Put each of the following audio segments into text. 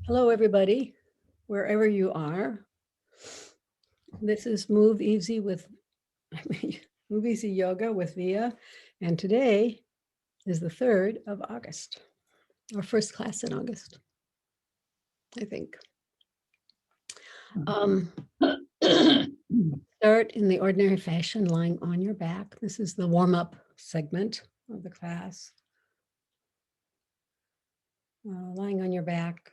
Hello, everybody, wherever you are. This is MoveEasy MoveEasy Yoga with Via, and today is the 3rd of August, our first class in August, I think. Start in the ordinary fashion, lying on your back. This is the warm-up segment of the class. Lying on your back,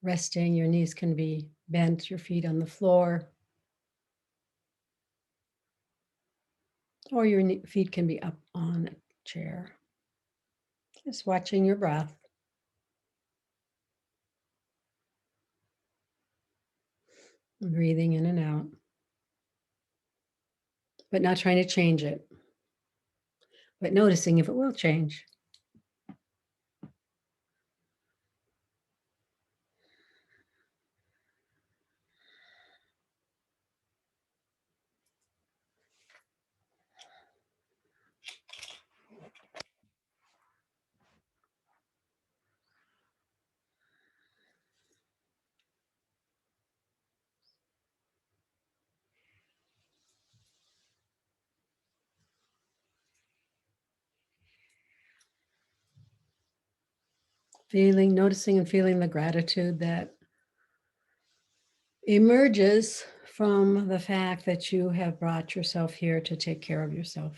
resting, your knees can be bent, your feet on the floor, or your feet can be up on a chair. Just watching your breath. Breathing in and out, but not trying to change it, but noticing if it will change. Noticing and feeling the gratitude that emerges from the fact that you have brought yourself here to take care of yourself.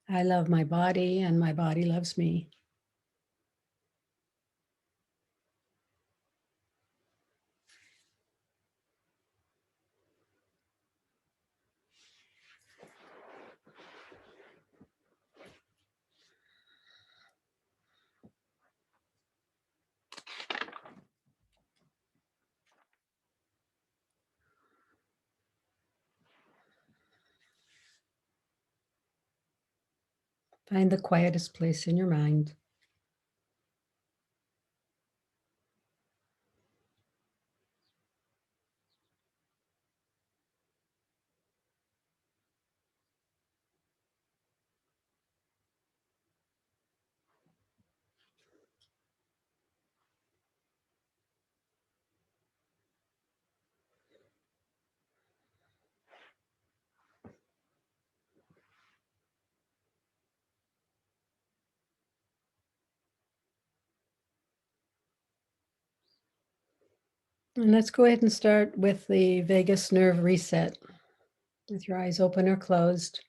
I love my body and my body loves me. Find the quietest place in your mind. And let's go ahead and start with the vagus nerve reset with your eyes open or closed.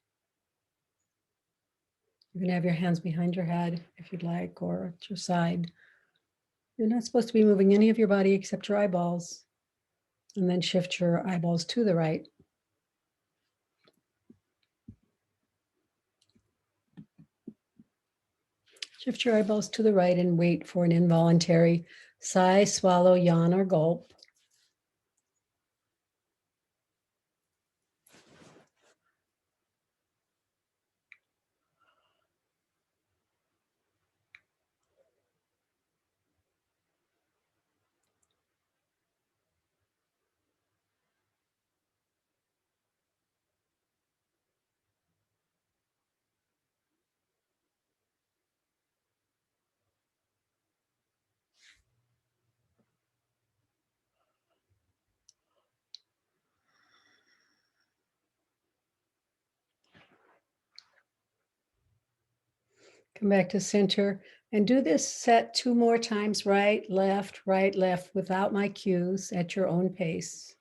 You can have your hands behind your head if you'd like, or at your side. You're not supposed to be moving any of your body except your eyeballs, and then shift your eyeballs to the right. Shift your eyeballs to the right and wait for an involuntary sigh, swallow, yawn, or gulp. Come back to center and do this set 2 more times, right, left, without my cues at your own pace.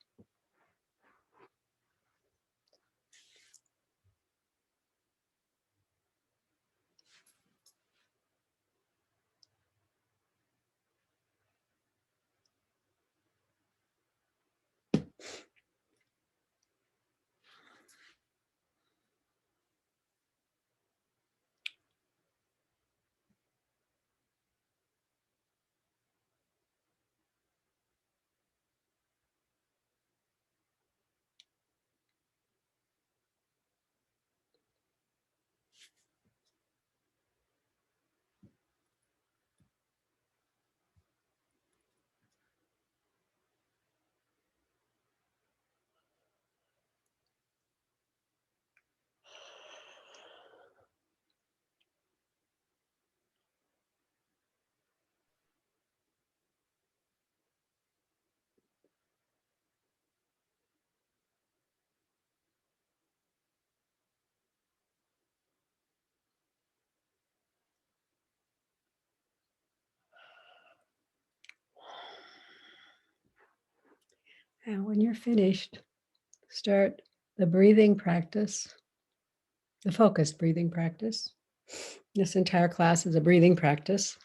And when you're finished, start the breathing practice, the focused breathing practice. This entire class is a breathing practice.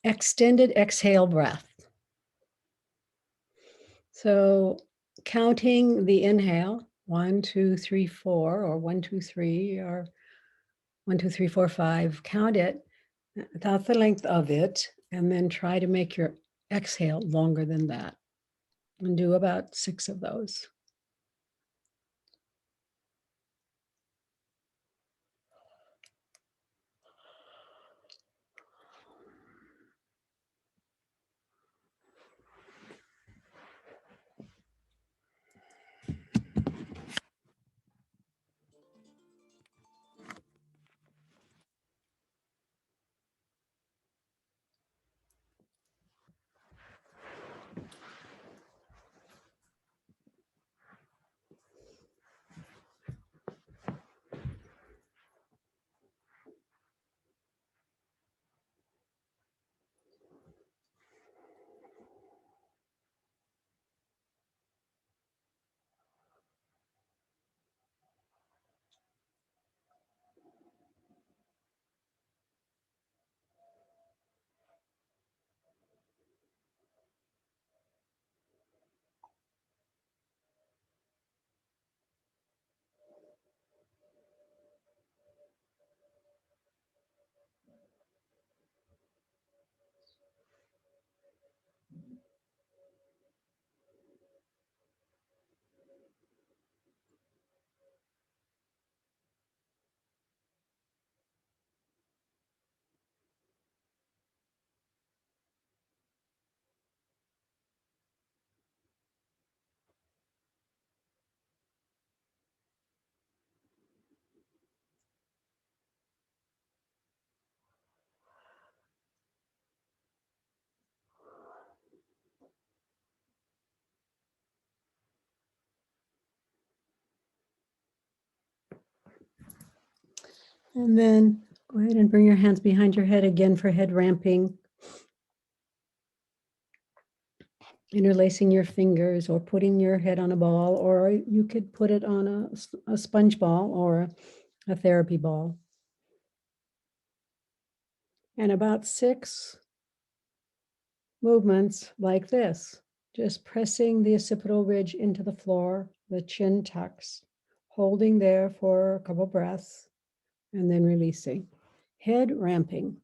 Extended exhale breath. So counting the inhale, 1, 2, 3, 4, or 1, 2, 3, or 1, 2, 3, 4, 5, count it without the length of it, and then try to make your exhale longer than that. And do about 6 of those. And then go ahead and bring your hands behind your head again for head ramping. Interlacing your fingers or putting your head on a ball, or you could put it on a sponge ball or a therapy ball. And about 6 movements like this, just pressing the occipital ridge into the floor, the chin tucks, holding there for a couple breaths, and then releasing. Head ramping.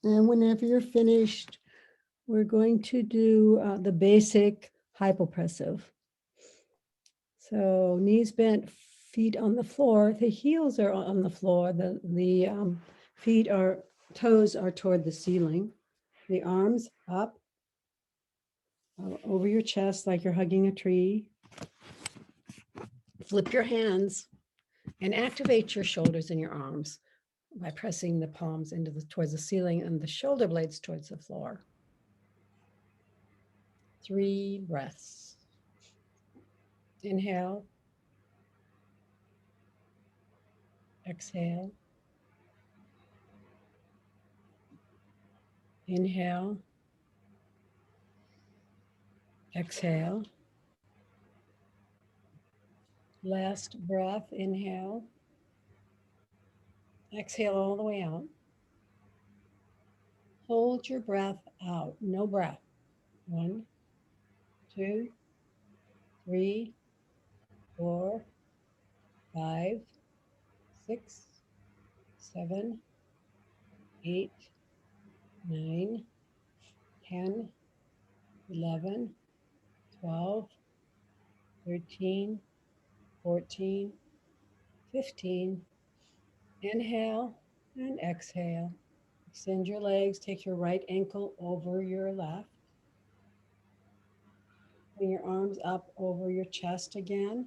And whenever you're finished, we're going to do the basic hypopressive. So knees bent, feet on the floor. The heels are on the floor. The feet are, toes are toward the ceiling. The arms up over your chest like you're hugging a tree. Flip your hands and activate your shoulders and your arms by pressing the palms towards the ceiling and the shoulder blades towards the floor. 3 breaths. Inhale. Exhale. Inhale. Exhale. Last breath. Inhale. Exhale all the way out. Hold your breath out. No breath. 1, 2, 3, 4, 5, 6, 7, 8, 9, 10, 11, 12, 13, 14, 15. Inhale and exhale. Extend your legs, take your right ankle over your left. Bring your arms up over your chest again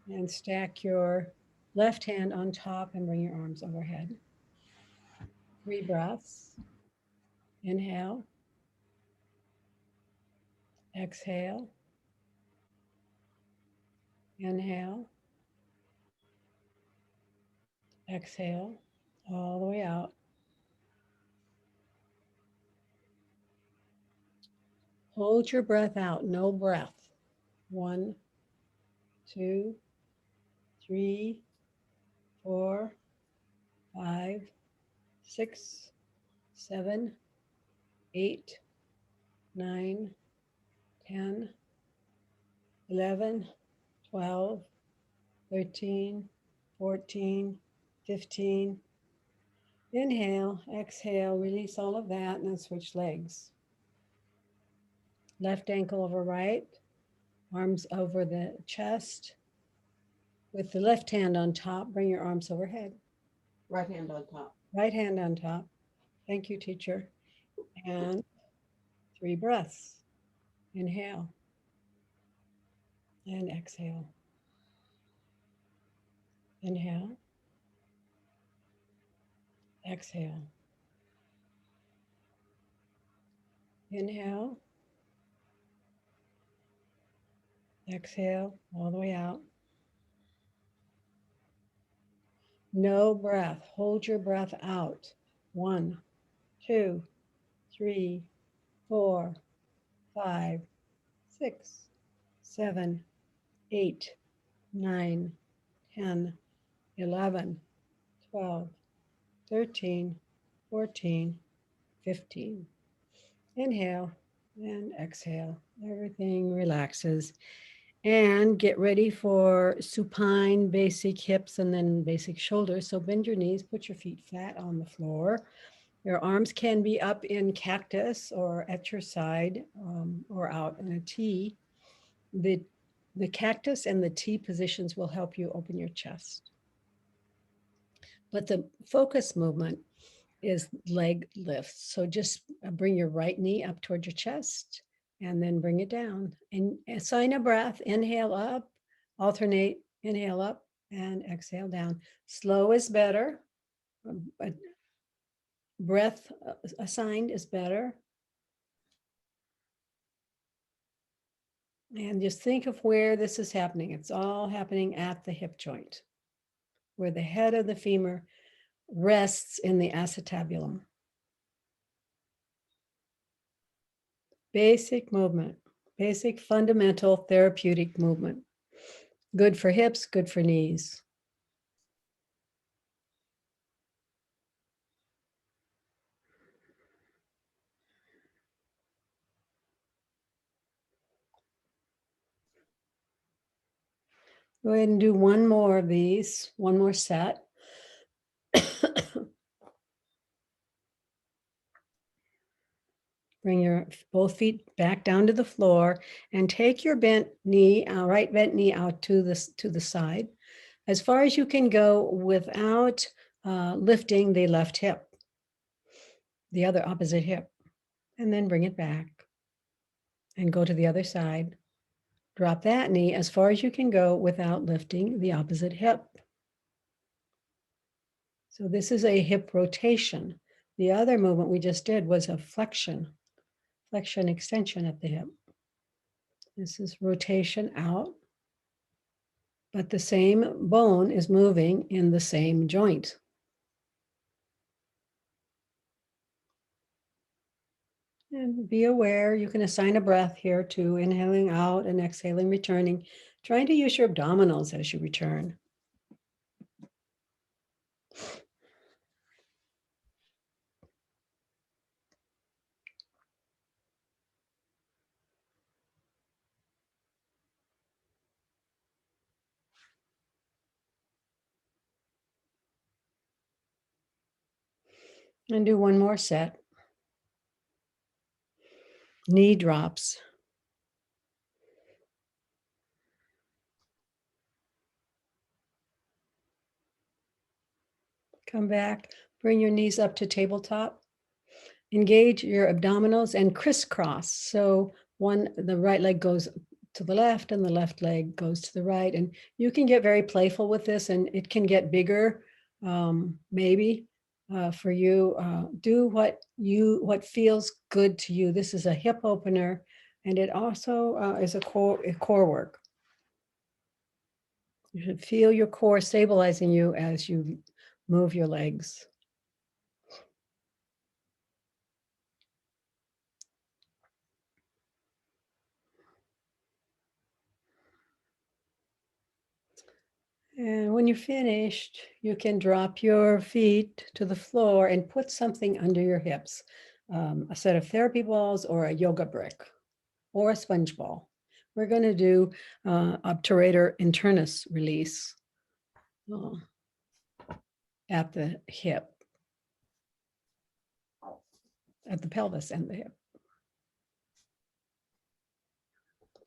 and stack your left hand on top and bring your arms overhead. 3 breaths. Inhale. Exhale. Inhale. Exhale. All the way out. Hold your breath out. No breath. 1, 2, 3, 4, 5, 6, 7, 8, 9, 10, 11, 12, 13, 14, 15. Inhale, exhale, release all of that, and then switch legs. Left ankle over right, arms over the chest. With the left hand on top, bring your arms overhead. Right hand on top. Right hand on top. Thank you, teacher. And 3 breaths. Inhale and exhale. Inhale. Exhale. Inhale. Exhale all the way out. No breath. Hold your breath out. 1, 2, 3, 4, 5, 6, 7, 8, 9, 10, 11, 12, 13, 14, 15. Inhale and exhale. Everything relaxes. And get ready for supine, basic hips, and then basic shoulders. So bend your knees, put your feet flat on the floor. Your arms can be up in cactus or at your side or out in a T. The cactus and the T positions will help you open your chest. But the focus movement is leg lifts. So just bring your right knee up toward your chest and then bring it down. And assign a breath, inhale up, alternate, inhale up and exhale down. Slow is better. But breath assigned is better. And just think of where this is happening. It's all happening at the hip joint, where the head of the femur rests in the acetabulum. Basic movement, basic fundamental therapeutic movement. Good for hips, good for knees. Go ahead and do one more of these, one more set. Bring your both feet back down to the floor and take your bent knee, right bent knee out to the side, as far as you can go without lifting the left hip, the other opposite hip, and then bring it back and go to the other side. Drop that knee as far as you can go without lifting the opposite hip. So this is a hip rotation. The other movement we just did was a flexion extension at the hip. This is rotation out, but the same bone is moving in the same joint. And be aware, you can assign a breath here to inhaling out and exhaling, returning, trying to use your abdominals as you return. And do one more set. knee drops. Come back, bring your knees up to tabletop. Engage your abdominals and crisscross. So the right leg goes to the left and the left leg goes to the right. And you can get very playful with this, and it can get bigger, maybe for you. Do what feels good to you. This is a hip opener, and it also is a core work. You should feel your core stabilizing you as you move your legs. And when you're finished, you can drop your feet to the floor and put something under your hips, a set of therapy balls or a yoga brick or a sponge ball. We're going to do Obturator Internus release at the hip, at the pelvis and the hip.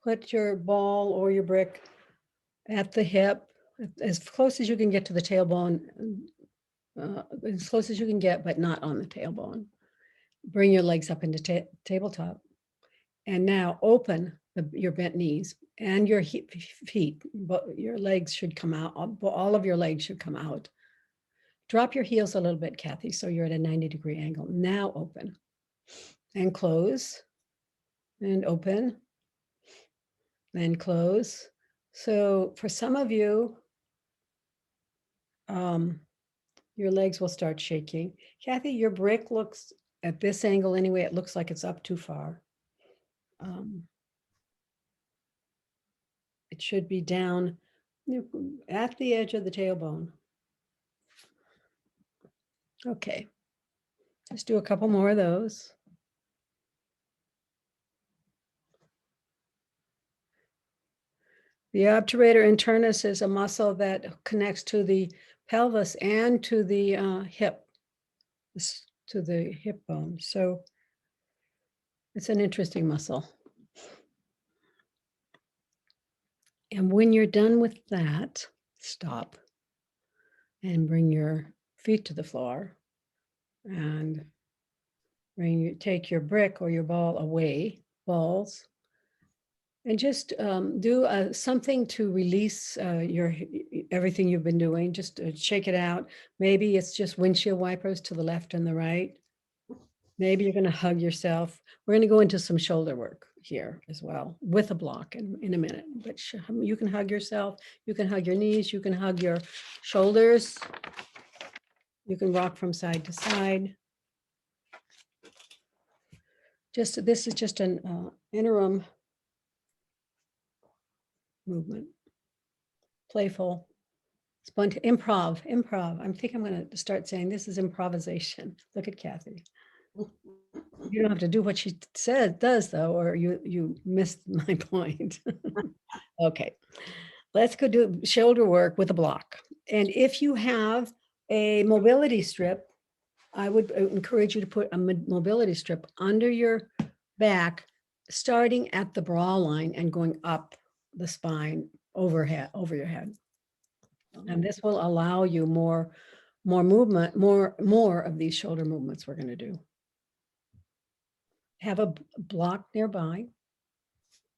Put your ball or your brick at the hip, as close as you can get to the tailbone, as close as you can get, but not on the tailbone. Bring your legs up into tabletop. And now open your bent knees and your feet, but your legs should come out. All of your legs should come out. Drop your heels a little bit, Kathy, so you're at a 90-degree angle. Now open and close and open and close. So for some of you, your legs will start shaking. Kathy, your brick looks at this angle anyway, it looks like it's up too far. It should be down at the edge of the tailbone. Okay, let's do a couple more of those. The obturator internus is a muscle that connects to the pelvis and to the hip, to the hip bone. So it's an interesting muscle. And when you're done with that, stop and bring your feet to the floor and take your brick or your ball away, balls, and just do something to release everything you've been doing. Just shake it out. Maybe it's just windshield wipers to the left and the right. Maybe you're going to hug yourself. We're going to go into some shoulder work here as well with a block in a minute. But you can hug yourself. You can hug your knees. You can hug your shoulders. You can rock from side to side. This is just an interim movement. Playful, spontaneous, improv. I think I'm going to start saying this is improvisation. Look at Kathy. You don't have to do what she does though, or you missed my point. Okay, let's go do shoulder work with a block. And if you have a mobility strip, I would encourage you to put a mobility strip under your back, starting at the bra line and going up the spine over your head. And this will allow you more movement, more of these shoulder movements we're going to do. Have a block nearby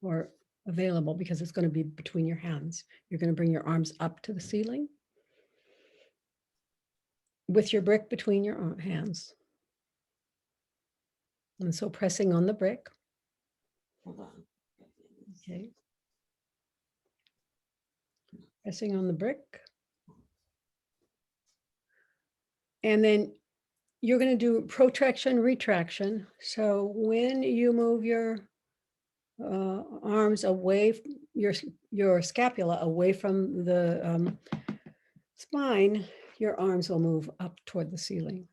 or available because it's going to be between your hands. You're going to bring your arms up to the ceiling with your brick between your hands. And so pressing on the brick. Hold on. Okay. Pressing on the brick. And then you're going to do protraction retraction. So when you move your arms away, your scapula away from the spine, your arms will move up toward the ceiling.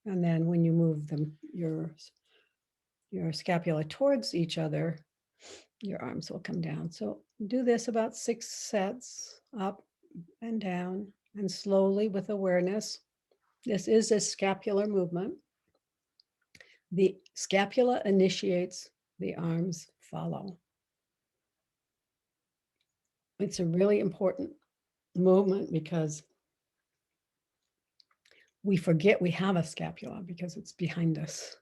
And then when you move them, your scapula towards each other, your arms will come down. So do this about 6 sets, up and down, and slowly with awareness. This is a scapular movement. The scapula initiates the arms follow. It's a really important movement because we forget we have a scapula because it's behind us.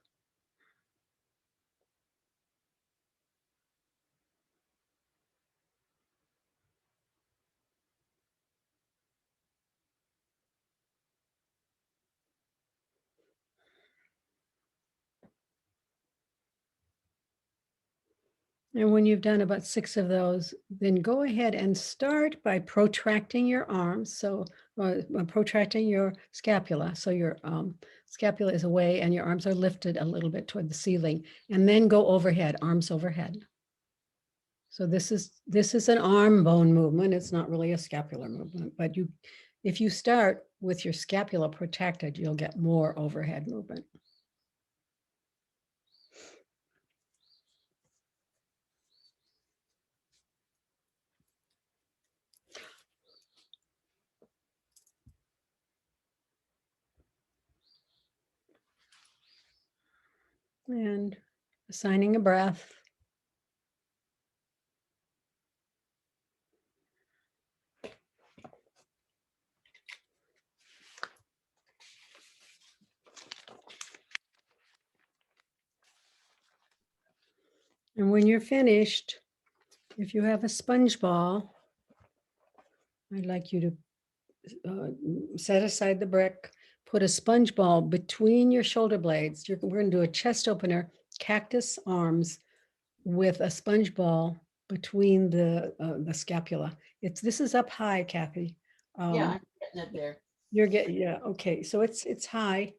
And when you've done about 6 of those, then go ahead and start by protracting your arms. So protracting your scapula. So your scapula is away and your arms are lifted a little bit toward the ceiling, and then go overhead, arms overhead. So this is an arm bone movement. It's not really a scapular movement, but if you start with your scapula protected, you'll get more overhead movement. And assigning a breath. And when you're finished, if you have a sponge ball, I'd like you to set aside the brick, put a sponge ball between your shoulder blades. We're going to do a chest opener, cactus arms, with a sponge ball between the scapula. This is up high, Kathy. Yeah, I'm getting it there. Yeah, okay. So it's high.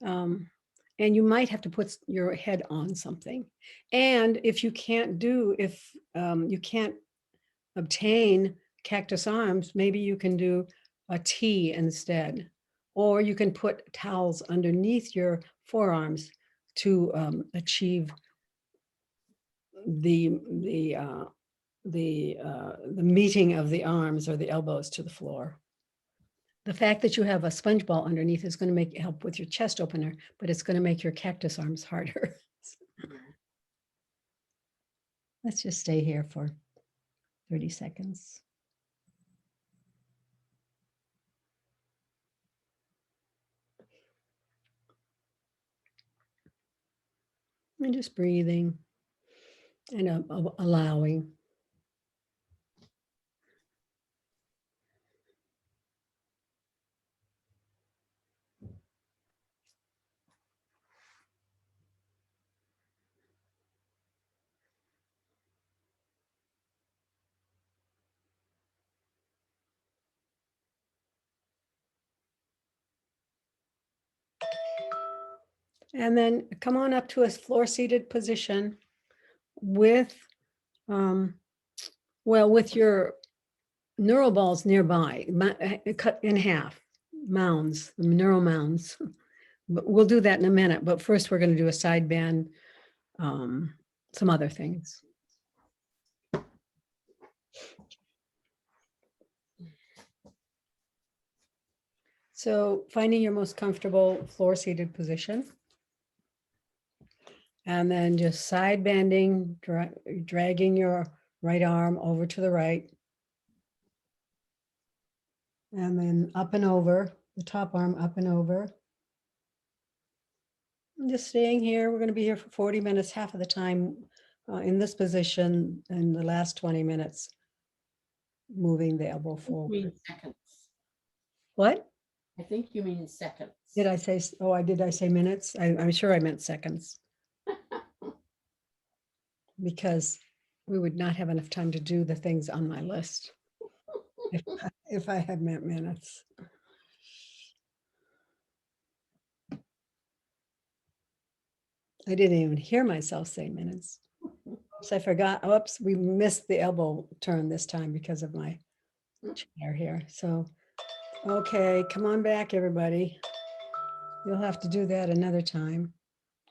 And you might have to put your head on something. And if you can't obtain cactus arms, maybe you can do a T instead, or you can put towels underneath your forearms to achieve the meeting of the arms or the elbows to the floor. The fact that you have a sponge ball underneath is going to help with your chest opener, but it's going to make your cactus arms harder. Let's just stay here for 30 seconds. And just breathing and allowing. And then come on up to a floor-seated position with, with your neuro balls nearby, cut in half, mounds, the neuro mounds. But we'll do that in a minute. But first, we're going to do a side bend, some other things. So finding your most comfortable floor-seated position. And then just side bending, dragging your right arm over to the right. And then up and over, the top arm up and over. I'm just staying here. We're going to be here for 40 minutes, half of the time in this position, and the last 20 minutes moving the elbow forward. You mean seconds. What? I think you mean seconds. Did I say, did I say minutes? I'm sure I meant seconds. Because we would not have enough time to do the things on my list if I had meant minutes. I didn't even hear myself say minutes. So I forgot, oops, we missed the elbow turn this time because of my chair here. So, okay, come on back, everybody. You'll have to do that another time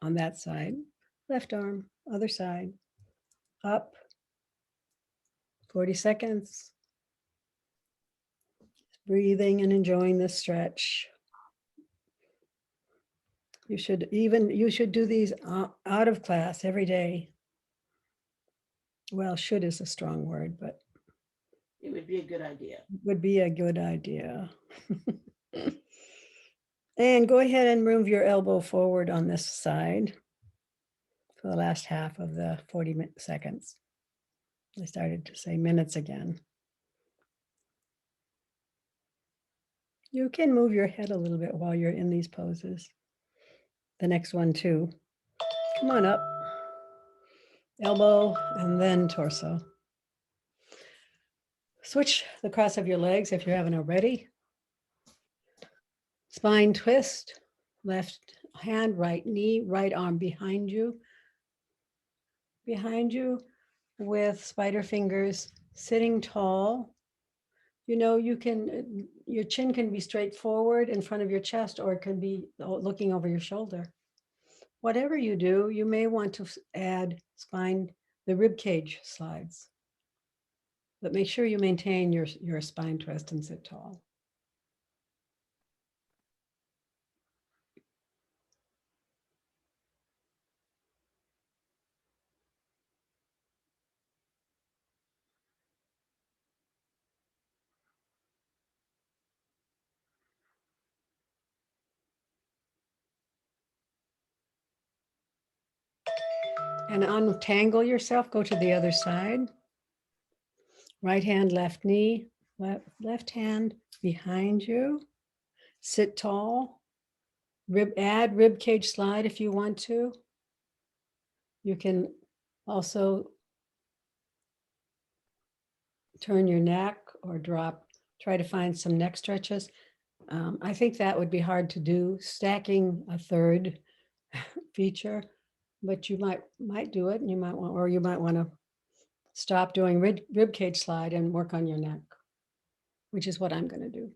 on that side. Left arm, other side, up, 40 seconds. Breathing and enjoying this stretch. You should do these out of class every day. Well, should is a strong word, but It would be a good idea. would be a good idea. And go ahead and move your elbow forward on this side for the last half of the 40 seconds. I started to say minutes again. You can move your head a little bit while you're in these poses. The next one too. Come on up. Elbow and then torso. Switch the cross of your legs if you haven't already. Spine twist, left hand, right knee, right arm behind you with spider fingers, sitting tall. You know, you can, your chin can be straight forward in front of your chest, or it can be looking over your shoulder. Whatever you do, you may want to add spine, the rib cage slides. But make sure you maintain your spine twist and sit tall. And untangle yourself, go to the other side. Right hand, left knee, left hand behind you. Sit tall. Add rib cage slide if you want to. You can also turn your neck or try to find some neck stretches. I think that would be hard to do, stacking a third feature, but you might do it, and you might want to stop doing rib cage slide and work on your neck, which is what I'm going to do.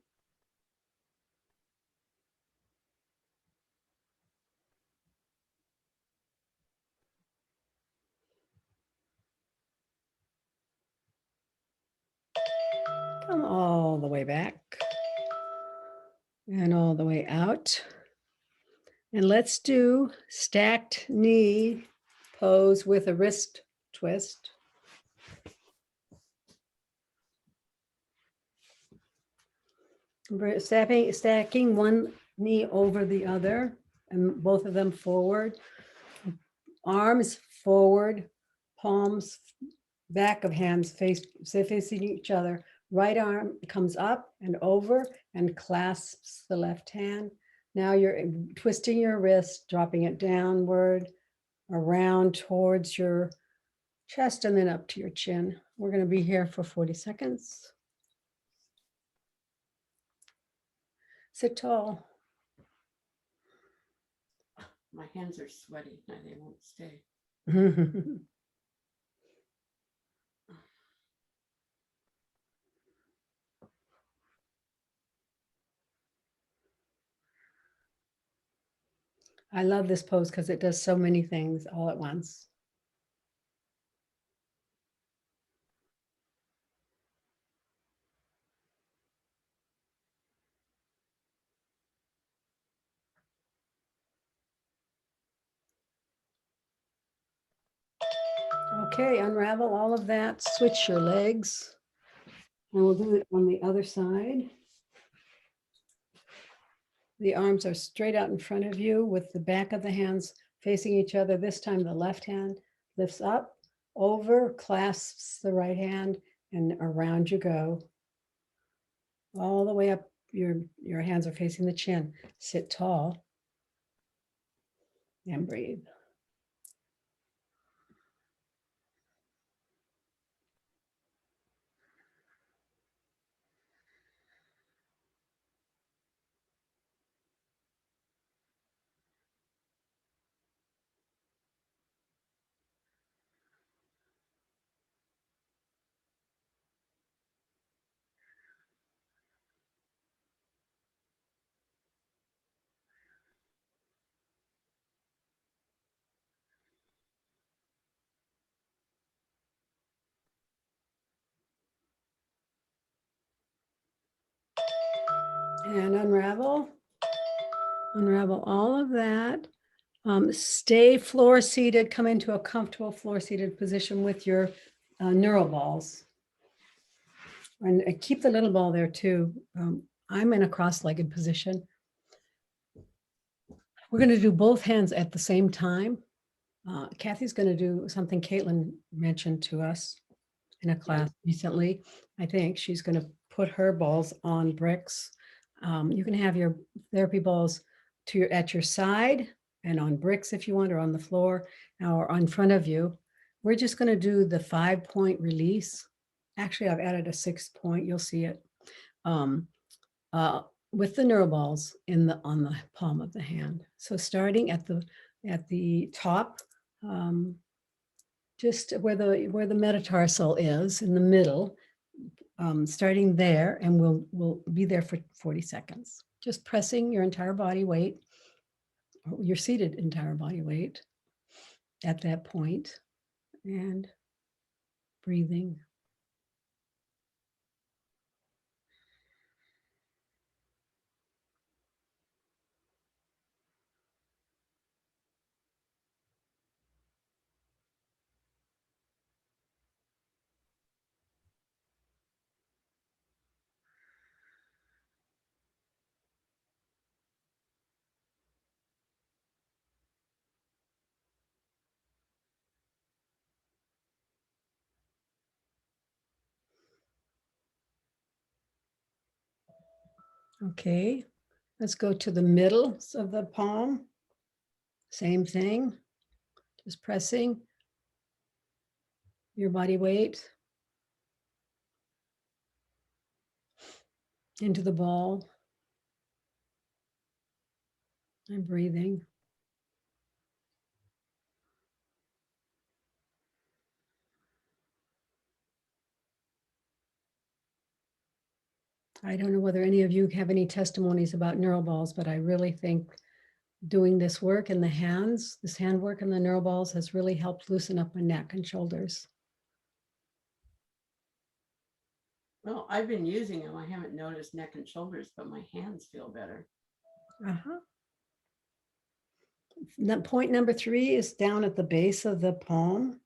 Come all the way back and all the way out. And let's do stacked knee pose with a wrist twist. Stacking one knee over the other and both of them forward. Arms forward, palms back of hands facing each other. Right arm comes up and over and clasps the left hand. Now you're twisting your wrist, dropping it downward, around towards your chest and then up to your chin. We're going to be here for 40 seconds. Sit tall. My hands are sweaty. No, they won't stay. I love this pose because it does so many things all at once. Okay, unravel all of that, switch your legs, and we'll do it on the other side. The arms are straight out in front of you with the back of the hands facing each other. This time the left hand lifts up, over, clasps the right hand, and around you go. All the way up, your hands are facing the chin. Sit tall and breathe. And unravel all of that. Stay floor seated, come into a comfortable floor seated position with your Neuro balls. And keep the little ball there too. I'm in a cross-legged position. We're going to do both hands at the same time. Kathy's going to do something Caitlin mentioned to us in a class recently. I think she's going to put her balls on bricks. You can have your therapy balls at your side and on bricks if you want, or on the floor or in front of you. We're just going to do the 5-point release. Actually, I've added a 6-point. You'll see it with the neuro balls on the palm of the hand. So starting at the top, just where the metatarsal is in the middle, starting there, and we'll be there for 40 seconds. Just pressing your entire body weight, your seated entire body weight at that point, and breathing. Okay, let's go to the middle of the palm. Same thing, just pressing your body weight into the ball and breathing. I don't know whether any of you have any testimonies about neural balls, but I really think doing this work in the hands, this hand work in the neural balls has really helped loosen up my neck and shoulders. Well, I've been using them. I haven't noticed neck and shoulders, but my hands feel better. Point number 3 is down at the base of the palm.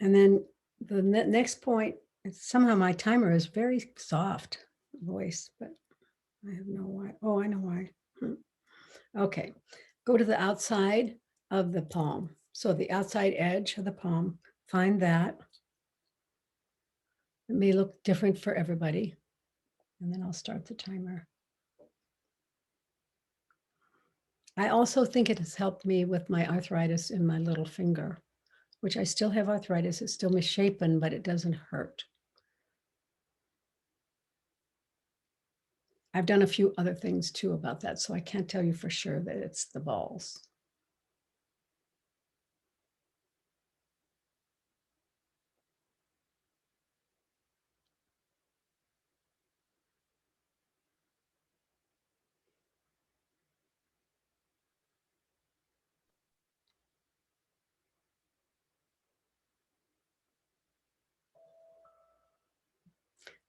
And then the next point, somehow my timer is very soft voice, but I have no why. Oh, I know why. Okay, go to the outside of the palm. So the outside edge of the palm, find that. It may look different for everybody. And then I'll start the timer. I also think it has helped me with my arthritis in my little finger, which I still have arthritis. It's still misshapen, but it doesn't hurt. I've done a few other things too about that, so I can't tell you for sure that it's the balls.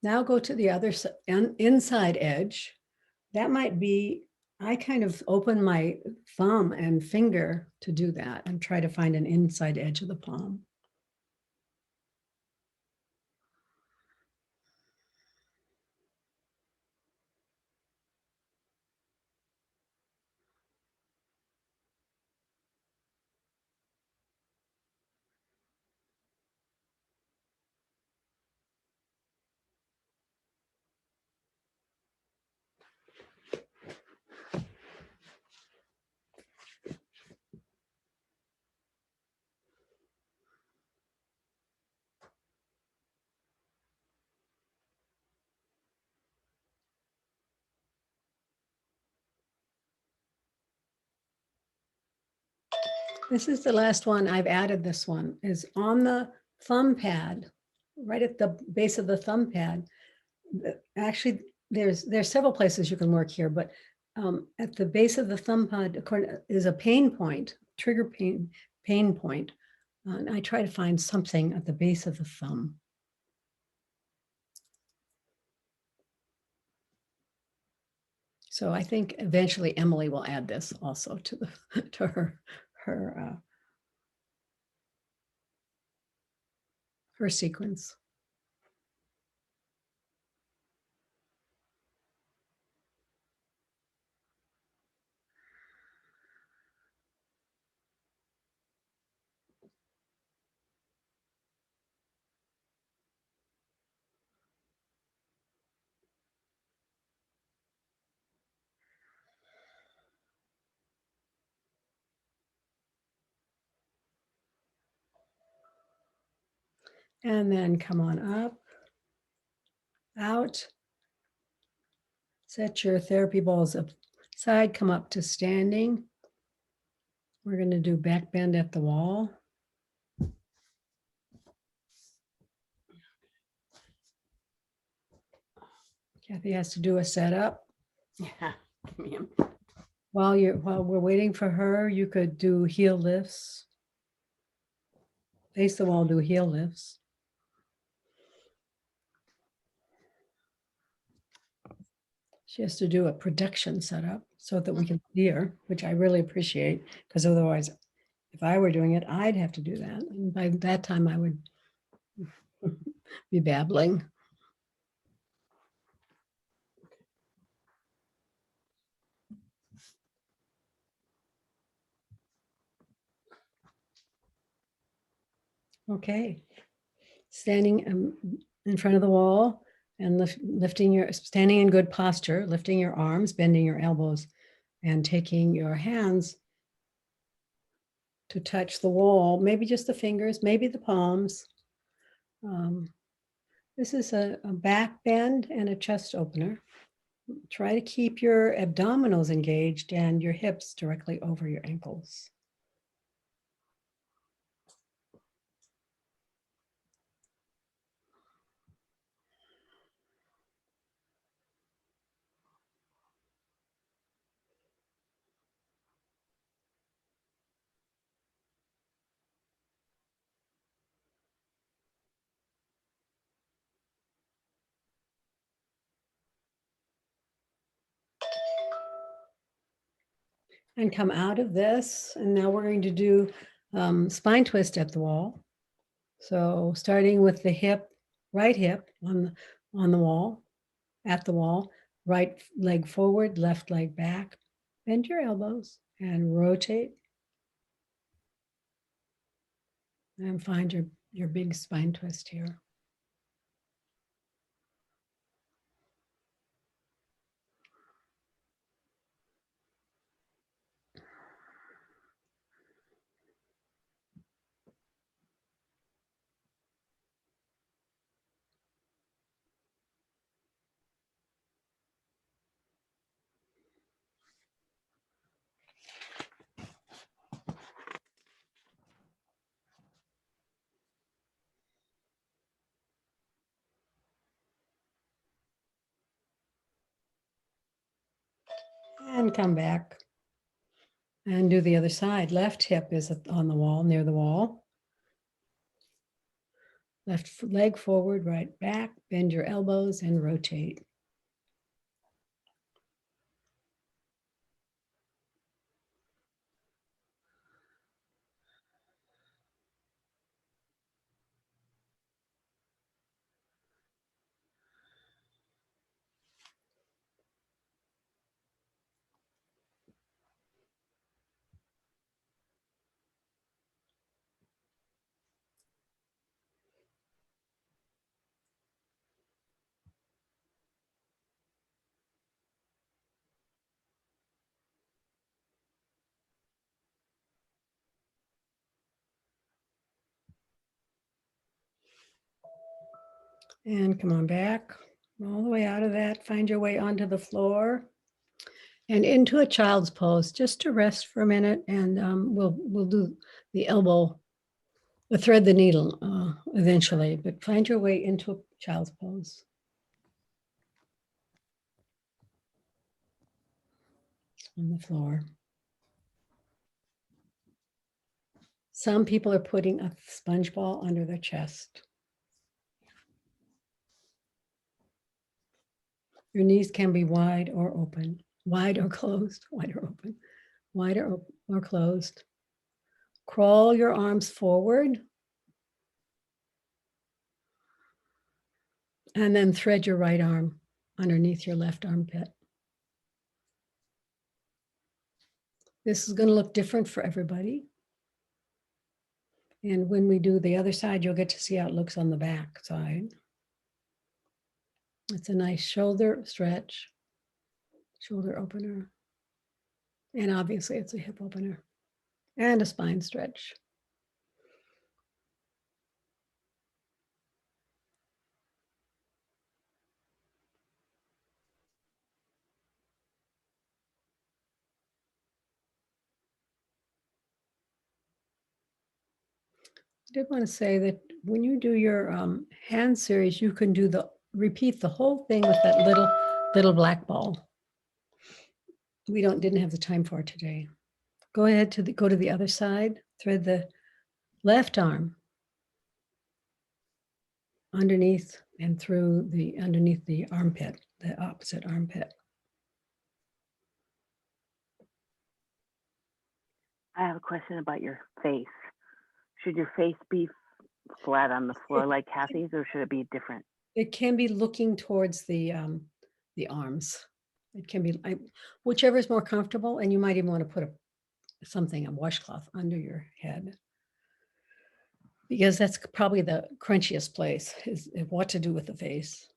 Now go to the other inside edge. That might be, I kind of open my thumb and finger to do that and try to find an inside edge of the palm. This is the last one. I've added this one, is on the thumb pad, right at the base of the thumb pad. Actually, there's several places you can work here, but at the base of the thumb pad is a pain point, trigger pain point. And I try to find something at the base of the thumb. So I think eventually Emily will add this also to the to her sequence. And then come on up, out. Set your therapy balls aside, come up to standing. We're going to do back bend at the wall. Kathy has to do a setup. Yeah, give me a While we're waiting for her, you could do heel lifts. Face the wall, do heel lifts. She has to do a production setup so that we can see her, which I really appreciate, because otherwise, if I were doing it, I'd have to do that. And by that time, I would be babbling. Okay. Standing in front of the wall and standing in good posture, lifting your arms, bending your elbows, and taking your hands to touch the wall, maybe just the fingers, maybe the palms. This is a back bend and a chest opener. Try to keep your abdominals engaged and your hips directly over your ankles. And come out of this. And now we're going to do spine twist at the wall. So starting with the hip, right hip on the wall, at the wall, right leg forward, left leg back, bend your elbows and rotate. And find your big spine twist here. And come back and do the other side. Left hip is on the wall, near the wall. Left leg forward, right back, bend your elbows and rotate. And come on back, all the way out of that, find your way onto the floor. And into a child's pose, just to rest for a minute, and we'll do the elbow, we'll thread the needle eventually, but find your way into a child's pose. On the floor. Some people are putting a sponge ball under their chest. Your knees can be wide or open, wide or closed, wide or open, wide or closed. Crawl your arms forward. And then thread your right arm underneath your left armpit. This is going to look different for everybody. And when we do the other side, you'll get to see how it looks on the back side. It's a nice shoulder stretch, shoulder opener. And obviously it's a hip opener and a spine stretch. I did want to say that when you do your hand series, you can do repeat the whole thing with that little black ball. We didn't have the time for it today. Go ahead go to the other side, thread the left arm underneath and through underneath the armpit, the opposite armpit. I have a question about your face. Should your face be flat on the floor like Kathy's, or should it be different? It can be looking towards the arms. It can be whichever is more comfortable, and you might even want to put a washcloth under your head, because that's probably the crunchiest place, is what to do with the face.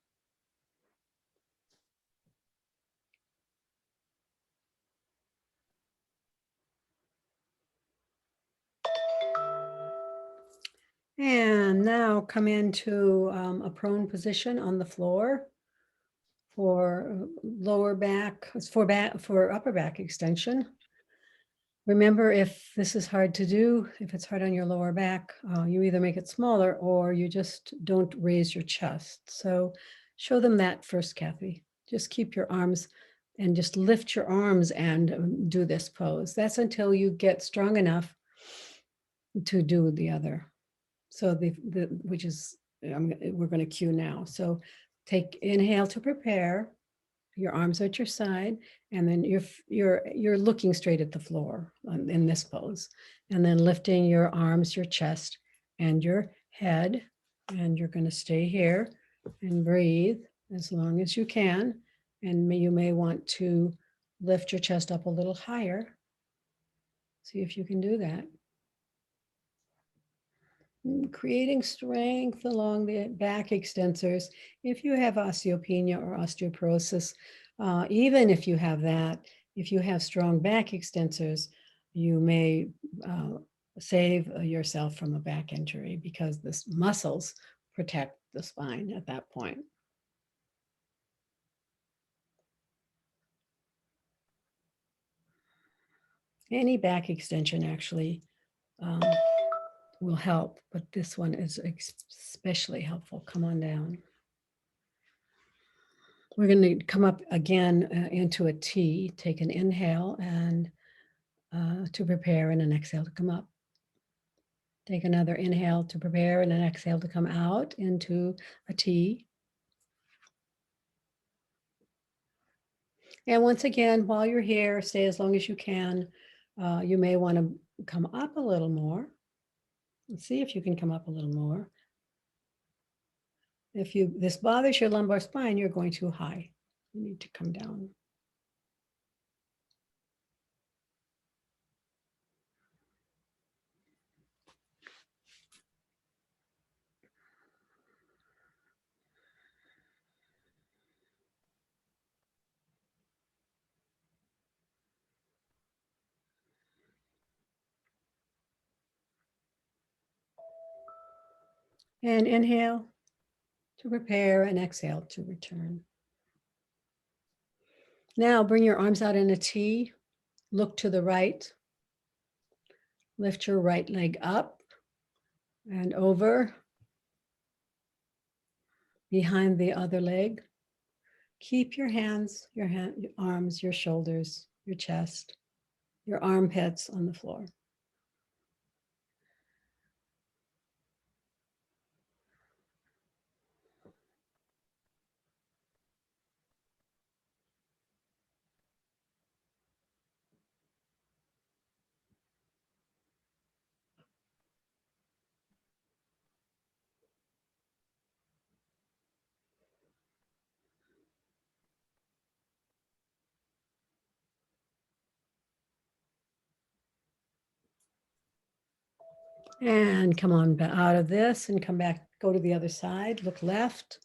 And now come into a prone position on the floor for lower back, for upper back extension. Remember, if this is hard to do, if it's hard on your lower back, you either make it smaller or you just don't raise your chest. So show them that first, Kathy. Just keep your arms and just lift your arms and do this pose. That's until you get strong enough to do the other. So which is, we're going to cue now. So inhale to prepare. Your arms are at your side, and then you're looking straight at the floor in this pose, and then lifting your arms, your chest, and your head, and you're going to stay here and breathe as long as you can. And you may want to lift your chest up a little higher. See if you can do that. Creating strength along the back extensors. If you have osteopenia or osteoporosis, even if you have that, if you have strong back extensors, you may save yourself from a back injury, because the muscles protect the spine at that point. Any back extension actually will help, but this one is especially helpful. Come on down. We're going to come up again into a T. Take an inhale and to prepare, and an exhale to come up. Take another inhale to prepare, and an exhale to come out into a T. And once again, while you're here, stay as long as you can. You may want to come up a little more. Let's see if you can come up a little more. If this bothers your lumbar spine, you're going too high. You need to come down. And inhale to prepare, and exhale to return. Now bring your arms out in a T, look to the right, lift your right leg up and over behind the other leg. Keep your hands, your arms, your shoulders, your chest, your armpits on the floor. And come on out of this and come back, go to the other side, look left.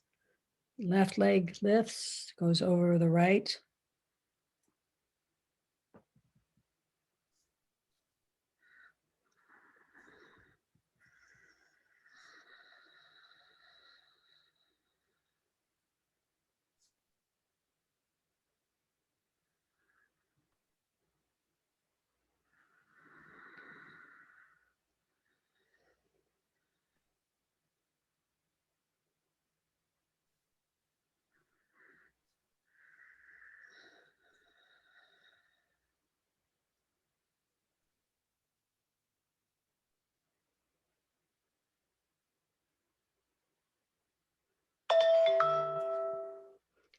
Left leg lifts, goes over the right.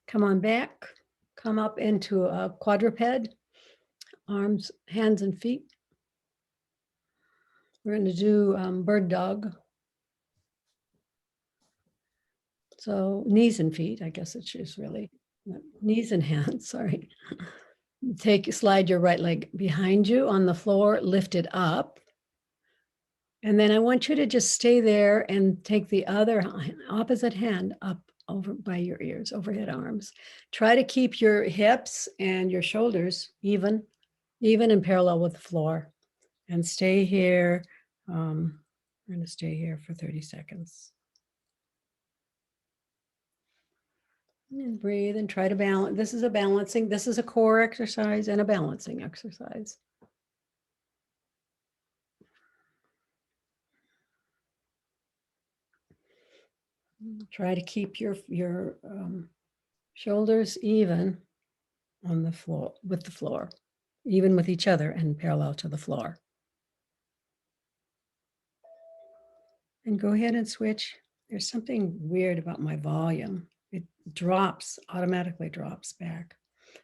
Come on back, come up into a quadruped, arms, hands and feet. We're going to do bird dog. So knees and feet, I guess it's just really knees and hands, sorry. Slide your right leg behind you on the floor, lift it up. And then I want you to just stay there and take the other opposite hand up over by your ears, overhead arms. Try to keep your hips and your shoulders even and parallel with the floor. And stay here. We're going to stay here for 30 seconds. And breathe and try to balance. This is a core exercise and a balancing exercise. Try to keep your shoulders even on the floor, with the floor, even with each other and parallel to the floor. And go ahead and switch. There's something weird about my volume. It automatically drops back.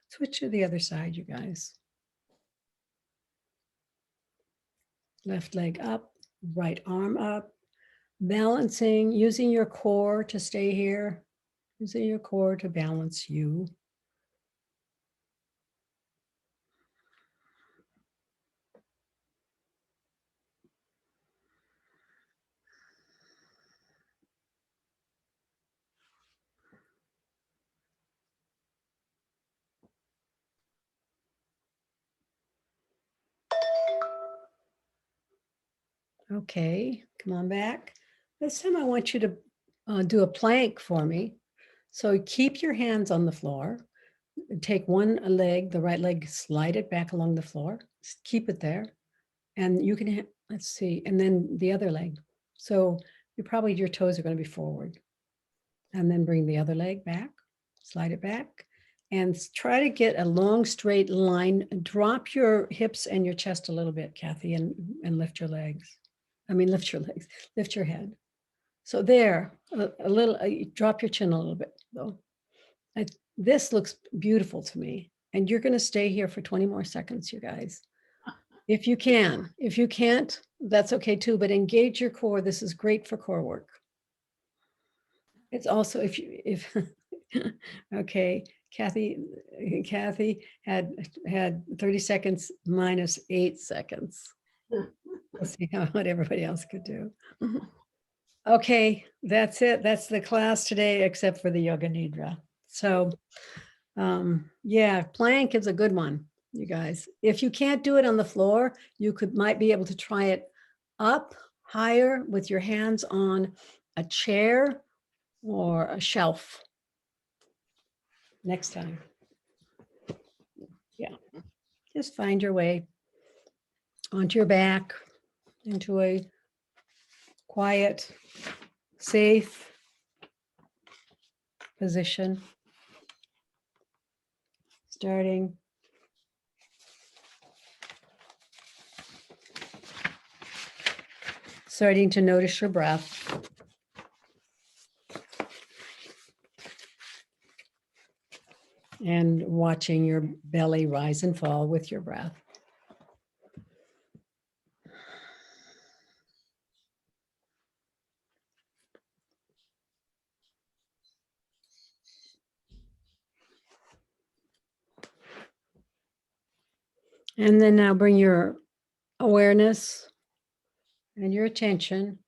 Switch to the other side, you guys. Left leg up, right arm up, balancing, using your core to stay here, using your core to balance you. Okay, come on back. This time I want you to do a plank for me. So keep your hands on the floor. Take one leg, the right leg, slide it back along the floor. Just keep it there. And you can, let's see, and then the other leg. So your toes are going to be forward. And then bring the other leg back, slide it back. And try to get a long straight line. Drop your hips and your chest a little bit, Kathy, and lift your legs. Lift your legs, lift your head. So there, a little, drop your chin a little bit though. This looks beautiful to me. And you're going to stay here for 20 more seconds, you guys. If you can. If you can't, that's okay too, but engage your core. This is great for core work. It's also okay, Kathy had 30 seconds minus 8 seconds. We'll see what everybody else could do. Okay, that's it. That's the class today, except for the Yoga Nidra. So yeah, plank is a good one, you guys. If you can't do it on the floor, you might be able to try it up higher with your hands on a chair or a shelf next time. Just find your way onto your back into a quiet, safe position. Starting to notice your breath. And watching your belly rise and fall with your breath. And then now bring your awareness and your attention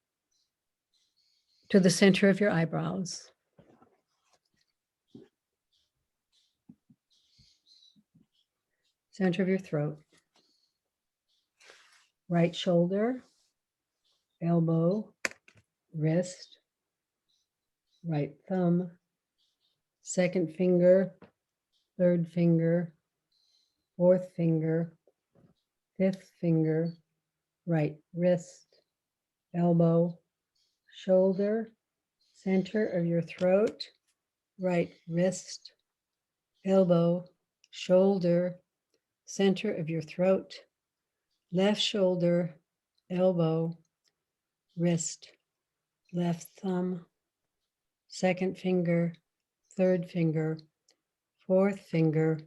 to the center of your eyebrows. Center of your throat. Right shoulder, elbow, wrist, right thumb, second finger, third finger, fourth finger, fifth finger, right wrist, elbow, shoulder, center of your throat, right wrist, elbow, shoulder, center of your throat, left shoulder, elbow, wrist, left thumb, second finger, third finger, fourth finger,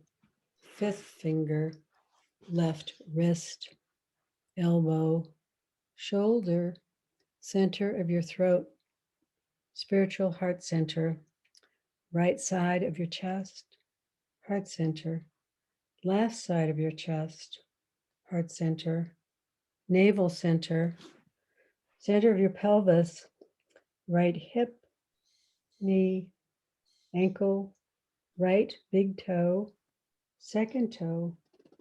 fifth finger, left wrist, elbow, shoulder, center of your throat, spiritual heart center, right side of your chest, heart center, left side of your chest, heart center, navel center, center of your pelvis, right hip, knee, ankle, right big toe, second toe,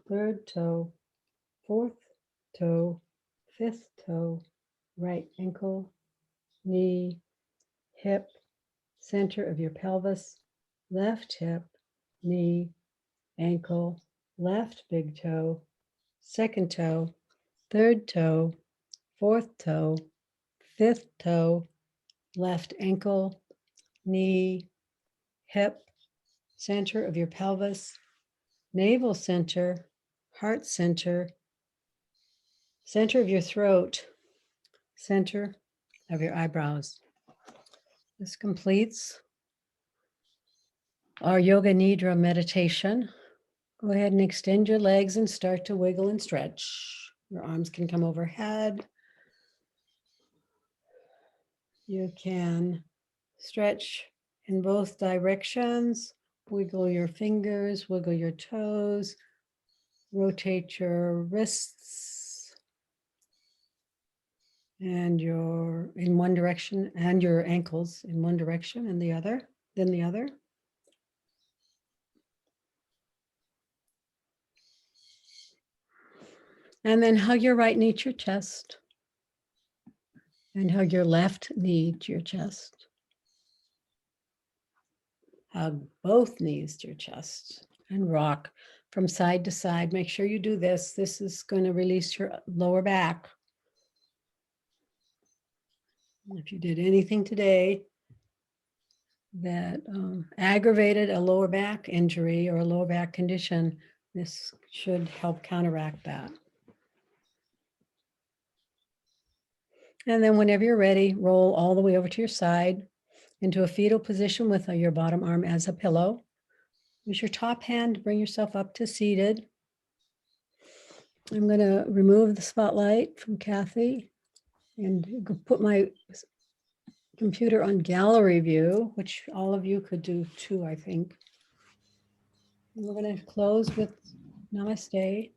third toe, fourth toe, fifth toe, right ankle, knee, hip, center of your pelvis, left hip, knee, ankle, left big toe, second toe, third toe, fourth toe, fifth toe, left ankle, knee, hip, center of your pelvis, navel center, heart center, center of your throat, center of your eyebrows. This completes our Yoga Nidra meditation. Go ahead and extend your legs and start to wiggle and stretch. Your arms can come overhead. You can stretch in both directions. Wiggle your fingers, wiggle your toes, rotate your wrists and your in one direction and your ankles in one direction and the other, then the other. And then hug your right knee to your chest and hug your left knee to your chest. Hug both knees to your chest and rock from side to side. Make sure you do this. This is going to release your lower back. If you did anything today that aggravated a lower back injury or a lower back condition, this should help counteract that. And then whenever you're ready, roll all the way over to your side into a fetal position with your bottom arm as a pillow. Use your top hand to bring yourself up to seated. I'm going to remove the spotlight from Kathy and put my computer on gallery view, which all of you could do too, I think. And we're going to close with Namaste.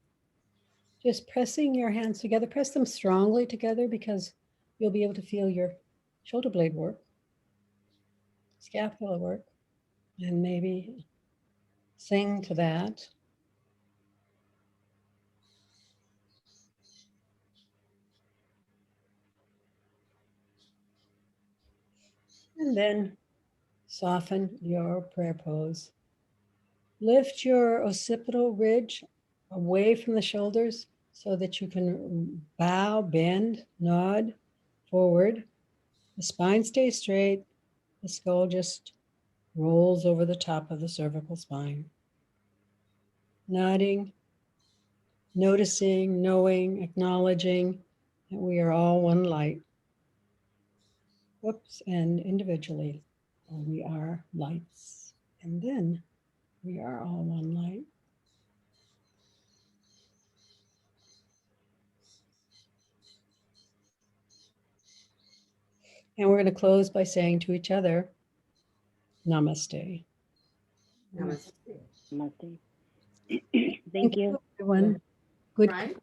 Just pressing your hands together. Press them strongly together because you'll be able to feel your shoulder blade work, scapula work, and maybe sing to that. And then soften your prayer pose. Lift your occipital ridge away from the shoulders so that you can bow, bend, nod forward. The spine stays straight. The skull just rolls over the top of the cervical spine. Nodding, noticing, knowing, acknowledging that we are all one light. Whoops, and individually, we are lights. And then we are all one light. And we're going to close by saying to each other, Namaste. Namaste. Namaste. Thank you. Everyone. Good Right?